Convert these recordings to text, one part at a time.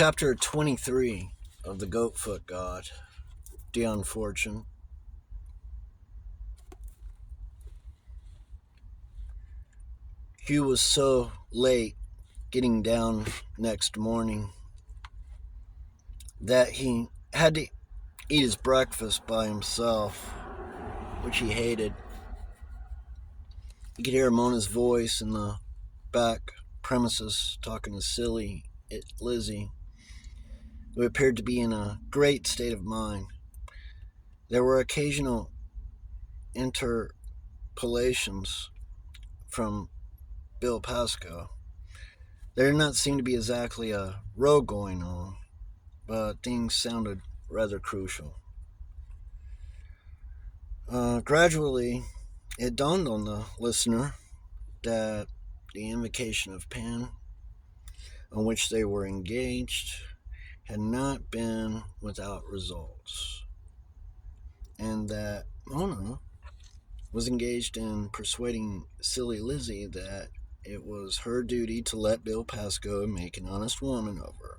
Chapter 23 of the Goatfoot God, Dion Fortune. Hugh was so late getting down next morning that he had to eat his breakfast by himself, which he hated. You could hear Mona's voice in the back premises talking to silly Lizzie, who appeared to be in a great state of mind. There were occasional interpolations from Bill Pascoe. There did not seem to be exactly a row going on, but things sounded rather crucial. Gradually, it dawned on the listener that the invocation of Pan, on which they were engaged, had not been without results, and that Mona was engaged in persuading silly Lizzie that it was her duty to let Bill Pascoe make an honest woman of her,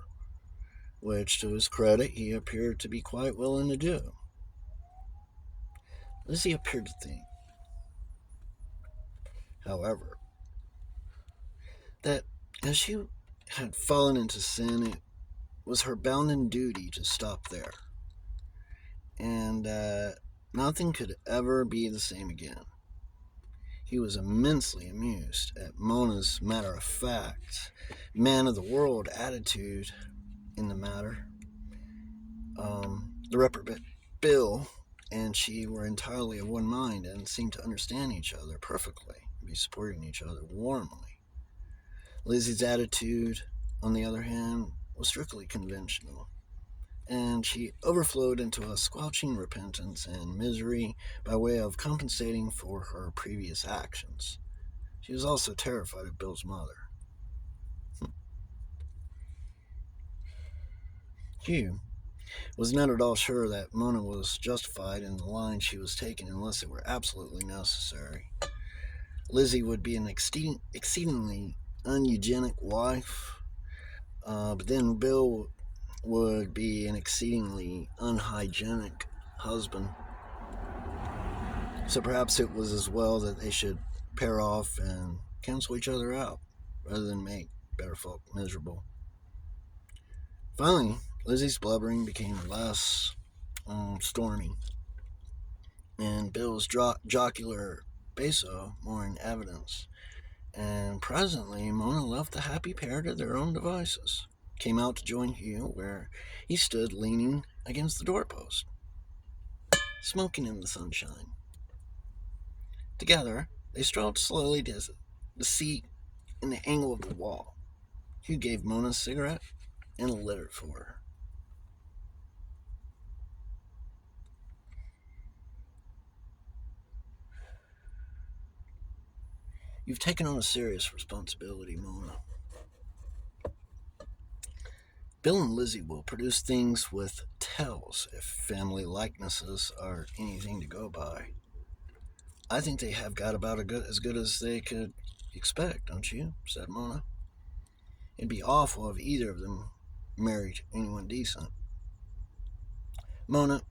which, to his credit, he appeared to be quite willing to do. Lizzie appeared to think, however, that as she had fallen into sin, it was her bounden duty to stop there, and that nothing could ever be the same again. He was immensely amused at Mona's matter-of-fact, man-of-the-world attitude in the matter. The reprobate Bill and she were entirely of one mind and seemed to understand each other perfectly and be supporting each other warmly. Lizzie's attitude, on the other hand, was strictly conventional, and she overflowed into a squelching repentance and misery by way of compensating for her previous actions. She was also terrified of Bill's mother. Hugh was not at all sure that Mona was justified in the line she was taking unless it were absolutely necessary. Lizzie would be an exceedingly uneugenic wife, but then Bill would be an exceedingly unhygienic husband. So perhaps it was as well that they should pair off and cancel each other out, rather than make better folk miserable. Finally, Lizzie's blubbering became less stormy, and Bill's jocular basso more in evidence. And presently, Mona left the happy pair to their own devices, came out to join Hugh, where he stood leaning against the doorpost, smoking in the sunshine. Together, they strolled slowly to the seat in the angle of the wall. Hugh gave Mona a cigarette and lit it for her. You've taken on a serious responsibility, Mona. Bill and Lizzie will produce things with tells if family likenesses are anything to go by. I think they have got about as good as they could expect, don't you? Said Mona. It'd be awful if either of them married anyone decent. Mona,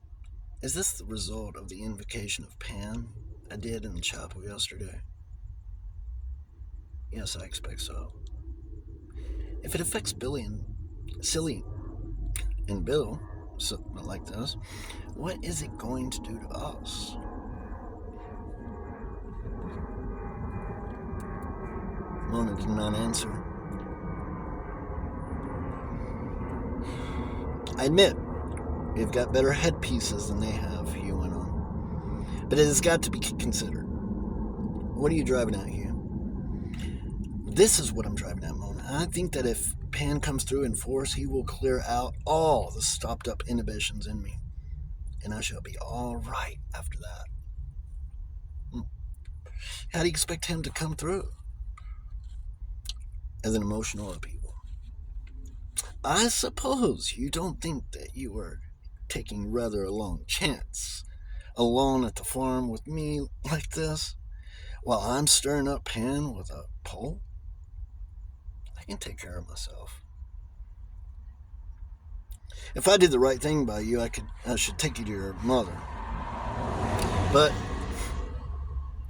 is this the result of the invocation of Pan I did in the chapel yesterday? Yes, I expect so. If it affects Billy and Silly and Bill, something like this, what is it going to do to us? Mona did not answer. I admit, we've got better headpieces than they have, Hugh went on. But it has got to be considered. What are you driving at, Hugh? This is what I'm driving at, Mona. I think that if Pan comes through in force, he will clear out all the stopped up inhibitions in me. And I shall be all right after that. How do you expect him to come through? As an emotional upheaval. I suppose you don't think that you are taking rather a long chance alone at the farm with me like this, while I'm stirring up Pan with a pole? I can take care of myself. If I did the right thing by you, I should take you to your mother. But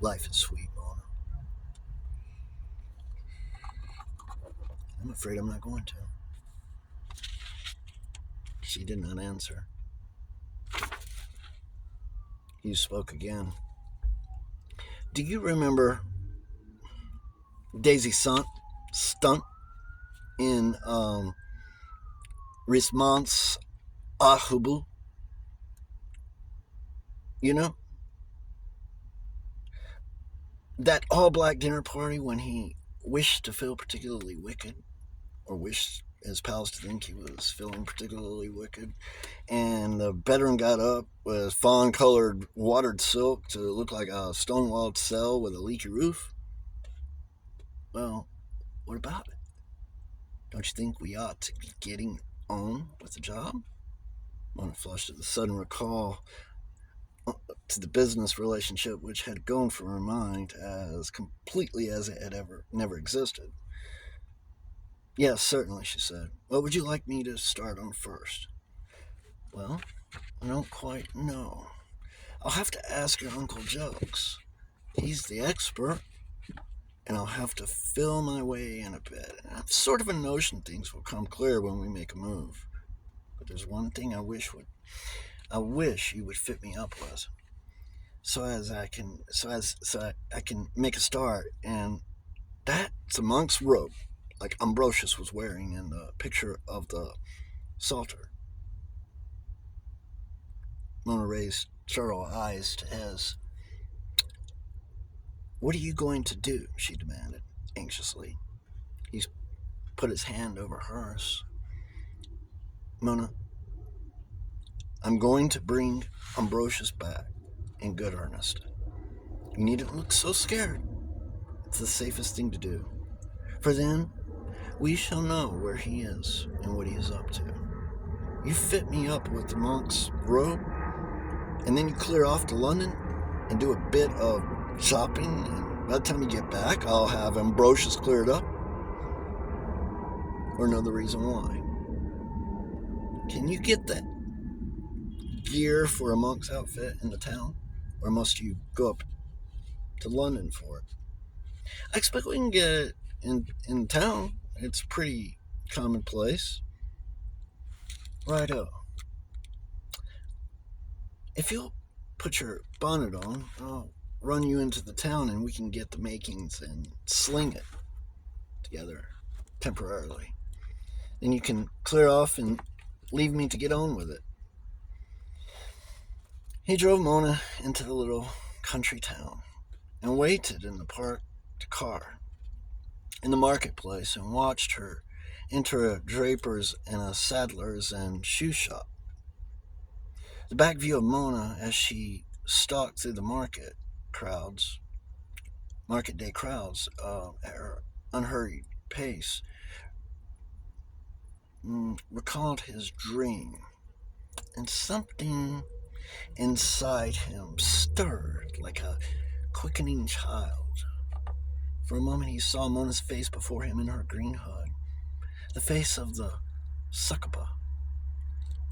life is sweet, Mona. I'm afraid I'm not going to. She did not answer. You spoke again. Do you remember Daisy Stunt in Rismans Ahubu? You know, that all black dinner party when he wished to feel particularly wicked, or wished his pals to think he was feeling particularly wicked. And the veteran got up with fawn colored watered silk to look like a stone walled cell with a leaky roof. Well, what about it? Don't you think we ought to be getting on with the job? Mona flushed at the sudden recall to the business relationship which had gone from her mind as completely as it had ever never existed. Yes, certainly, she said. What would you like me to start on first? Well, I don't quite know. I'll have to ask your Uncle Jokes. He's the expert, and I'll have to feel my way in a bit. I have sort of a notion things will come clear when we make a move. But there's one thing I wish you would fit me up with, so I can make a start, and that's a monk's robe, like Ambrosius was wearing in the picture of the Psalter. Mona raised startled eyes to his. What are you going to do? She demanded, anxiously. He put his hand over hers. Mona, I'm going to bring Ambrosius back, in good earnest. You needn't look so scared. It's the safest thing to do. For then, we shall know where he is and what he is up to. You fit me up with the monk's robe, and then you clear off to London and do a bit of shopping, and by the time you get back, I'll have Ambrosius cleared up. Or know the reason why. Can you get that gear for a monk's outfit in the town? Or must you go up to London for it? I expect we can get it in town. It's pretty commonplace. Righto. If you'll put your bonnet on, I'll run you into the town and we can get the makings and sling it together temporarily. Then you can clear off and leave me to get on with it. He drove Mona into the little country town and waited in the parked car in the marketplace and watched her enter a draper's and a saddler's and shoe shop. The back view of Mona as she stalked through the market day crowds, at her unhurried pace, recalled his dream, and something inside him stirred like a quickening child. For a moment he saw Mona's face before him in her green hood, the face of the succubus,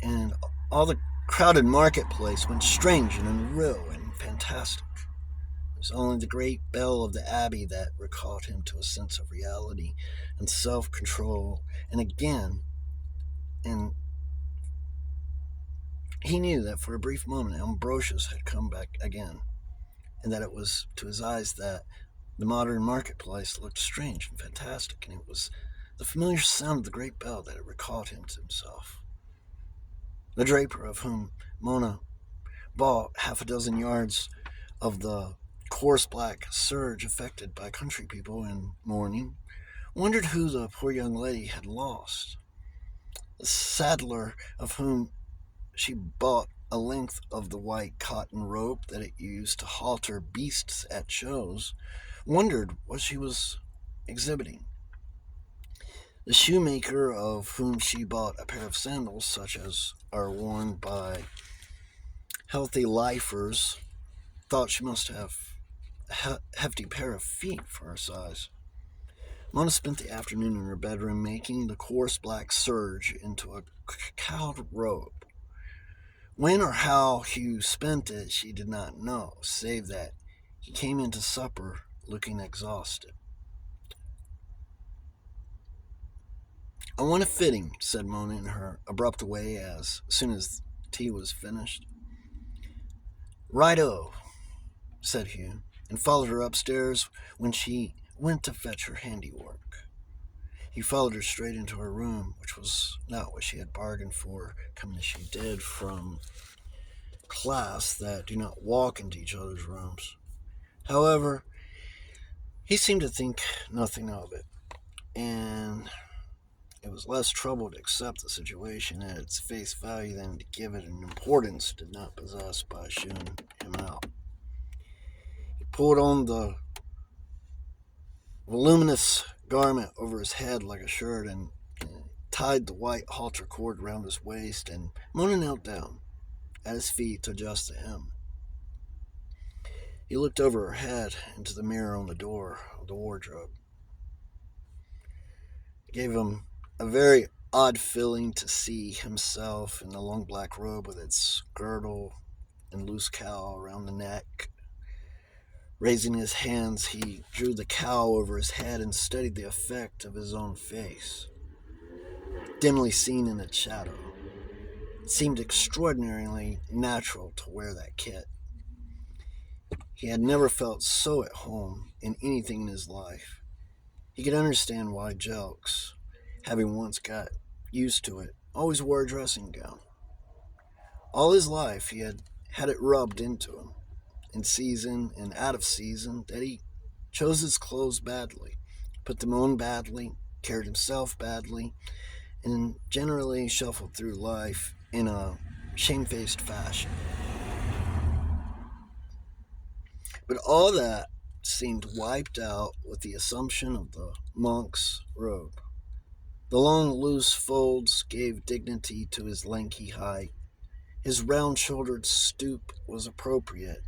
and all the crowded marketplace went strange and unreal and fantastic. It was only the great bell of the abbey that recalled him to a sense of reality and self-control, and he knew that for a brief moment Ambrosius had come back again, and that it was to his eyes that the modern marketplace looked strange and fantastic, and it was the familiar sound of the great bell that had recalled him to himself. The draper, of whom Mona bought half a dozen yards of the coarse black serge affected by country people in mourning, wondered who the poor young lady had lost. The saddler, of whom she bought a length of the white cotton rope that it used to halter beasts at shows, wondered what she was exhibiting. The shoemaker, of whom she bought a pair of sandals such as are worn by healthy lifers, thought she must have a hefty pair of feet for her size. Mona spent the afternoon in her bedroom making the coarse black serge into a cowed robe. When or how Hugh spent it, she did not know, save that he came into supper looking exhausted. "I want a fitting," said Mona in her abrupt way as soon as tea was finished. "Righto," said Hugh, and followed her upstairs when she went to fetch her handiwork. He followed her straight into her room, which was not what she had bargained for, coming as she did from class that do not walk into each other's rooms. However, he seemed to think nothing of it, and it was less trouble to accept the situation at its face value than to give it an importance it did not possess by shooing him out. He pulled on the voluminous garment over his head like a shirt and tied the white halter cord around his waist, and Mona knelt down at his feet to adjust the hem. He looked over her head into the mirror on the door of the wardrobe. It gave him a very odd feeling to see himself in the long black robe with its girdle and loose cowl around the neck. Raising his hands, he drew the cowl over his head and studied the effect of his own face, dimly seen in its shadow. It seemed extraordinarily natural to wear that kit. He had never felt so at home in anything in his life. He could understand why Jelks, having once got used to it, always wore a dressing gown. All his life he had had it rubbed into him, in season and out of season, that he chose his clothes badly, put them on badly, carried himself badly, and generally shuffled through life in a shamefaced fashion. But all that seemed wiped out with the assumption of the monk's robe. The long, loose folds gave dignity to his lanky height. His round-shouldered stoop was appropriate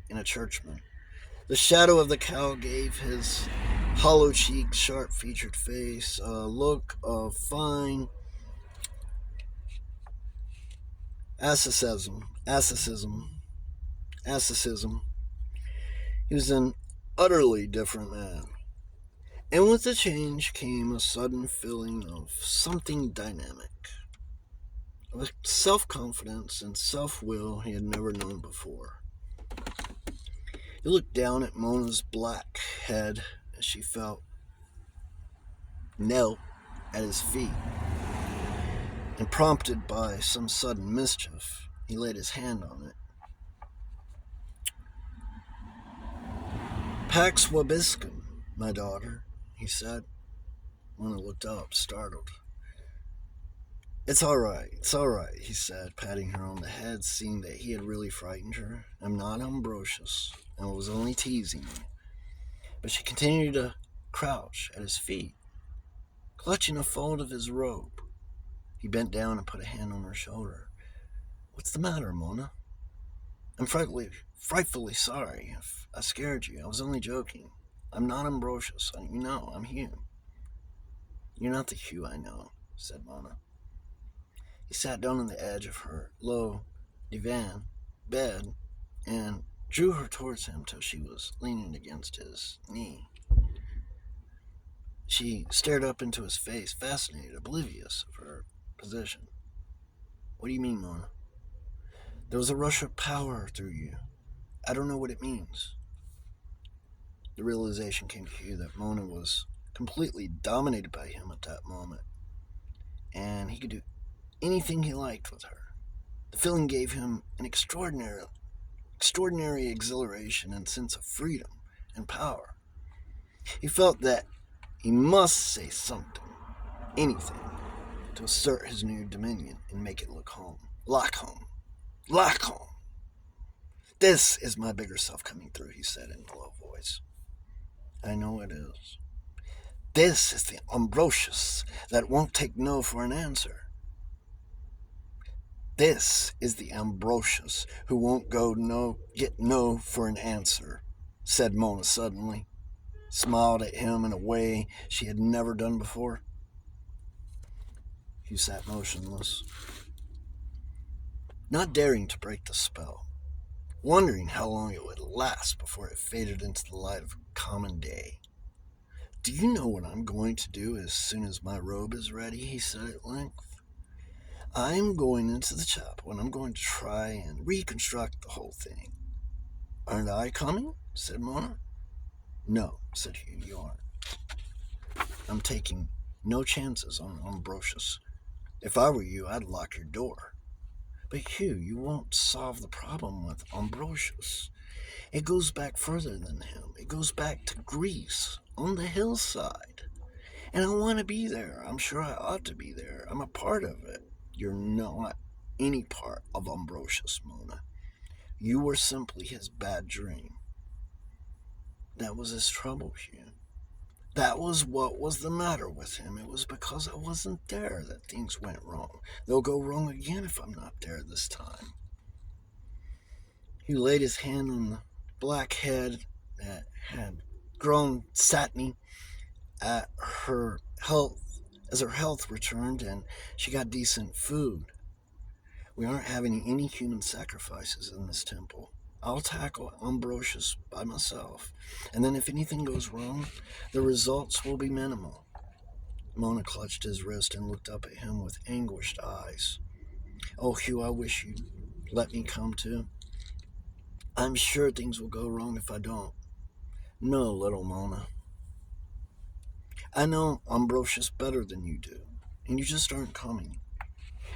in a churchman. The shadow of the cowl gave his hollow-cheeked, sharp-featured face a look of fine asceticism. He was an utterly different man. And with the change came a sudden feeling of something dynamic, of a self-confidence and self-will he had never known before. He looked down at Mona's black head as she knelt at his feet, and prompted by some sudden mischief, he laid his hand on it. "Pax vobiscum, my daughter," he said. Mona looked up, startled. It's all right, he said, patting her on the head, seeing that he had really frightened her. "I'm not Ambrosius, and was only teasing you." But she continued to crouch at his feet, clutching a fold of his robe. He bent down and put a hand on her shoulder. "What's the matter, Mona?" "I'm frightfully sorry if I scared you. I was only joking. I'm not Ambrosius. You know, I'm Hugh." "You're not the Hugh I know," said Mona. He sat down on the edge of her low divan bed and drew her towards him till she was leaning against his knee. She stared up into his face, fascinated, oblivious of her position. "What do you mean, Mona?" "There was a rush of power through you. I don't know what it means." The realization came to Hugh that Mona was completely dominated by him at that moment, and he could do anything he liked with her. The feeling gave him an extraordinary exhilaration and sense of freedom and power. He felt that he must say something, anything, to assert his new dominion and make it look home. Like home. Like home. "This is my bigger self coming through," he said in a low voice. "I know it is. This is the Ambrosius that won't take no for an answer. This is the Ambrosius who won't get no for an answer," said Mona suddenly. smiled at him in a way she had never done before. He sat motionless, not daring to break the spell, wondering how long it would last before it faded into the light of common day. "Do you know what I'm going to do as soon as my robe is ready?" he said at length. "I'm going into the chapel and I'm going to try and reconstruct the whole thing." "Aren't I coming?" said Mona. "No," said Hugh, "you aren't. I'm taking no chances on Ambrosius. If I were you, I'd lock your door." "But Hugh, you won't solve the problem with Ambrosius. It goes back further than him. It goes back to Greece, on the hillside. And I want to be there. I'm sure I ought to be there. I'm a part of it." "You're not any part of Ambrosius, Mona. You were simply his bad dream." "That was his trouble, Hugh. That was what was the matter with him. It was because I wasn't there that things went wrong. They'll go wrong again if I'm not there this time." He laid his hand on the black head that had grown satiny at her health as her health returned and she got decent food. "We aren't having any human sacrifices in this temple. I'll tackle Ambrosius by myself, and then if anything goes wrong, the results will be minimal." Mona clutched his wrist and looked up at him with anguished eyes. "Oh, Hugh, I wish you'd let me come too. I'm sure things will go wrong if I don't." "No, little Mona. I know Ambrosius better than you do, and you just aren't coming.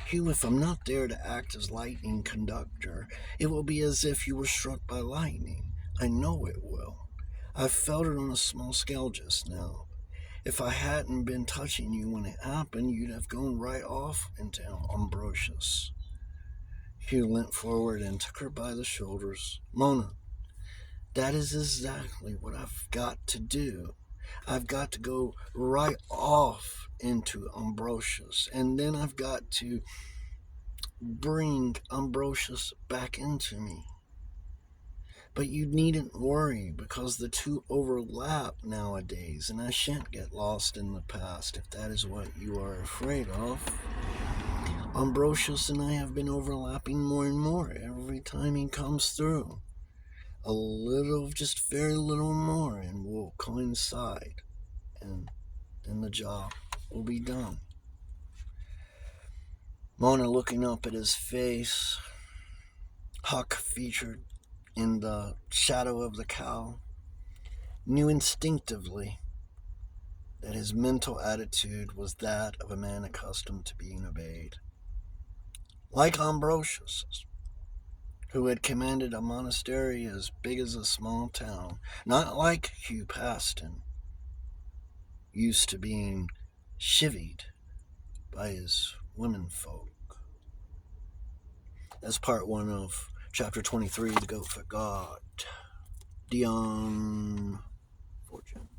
Hugh, if I'm not there to act as lightning conductor, it will be as if you were struck by lightning. I know it will. I've felt it on a small scale just now. If I hadn't been touching you when it happened, you'd have gone right off into Ambrosius." Hugh leant forward and took her by the shoulders. "Mona, that is exactly what I've got to do. I've got to go right off into Ambrosius, and then I've got to bring Ambrosius back into me. But you needn't worry, because the two overlap nowadays, and I shan't get lost in the past if that is what you are afraid of. Ambrosius and I have been overlapping more and more every time he comes through. A little, just very little more, and we'll coincide, and then the job will be done." Mona, looking up at his face, Huck featured in the shadow of the cow, knew instinctively that his mental attitude was that of a man accustomed to being obeyed. Like Ambrosius, who had commanded a monastery as big as a small town, not like Hugh Paston, used to being chivied by his womenfolk. That's part one of chapter 23, The Goat for God. Dion Fortune.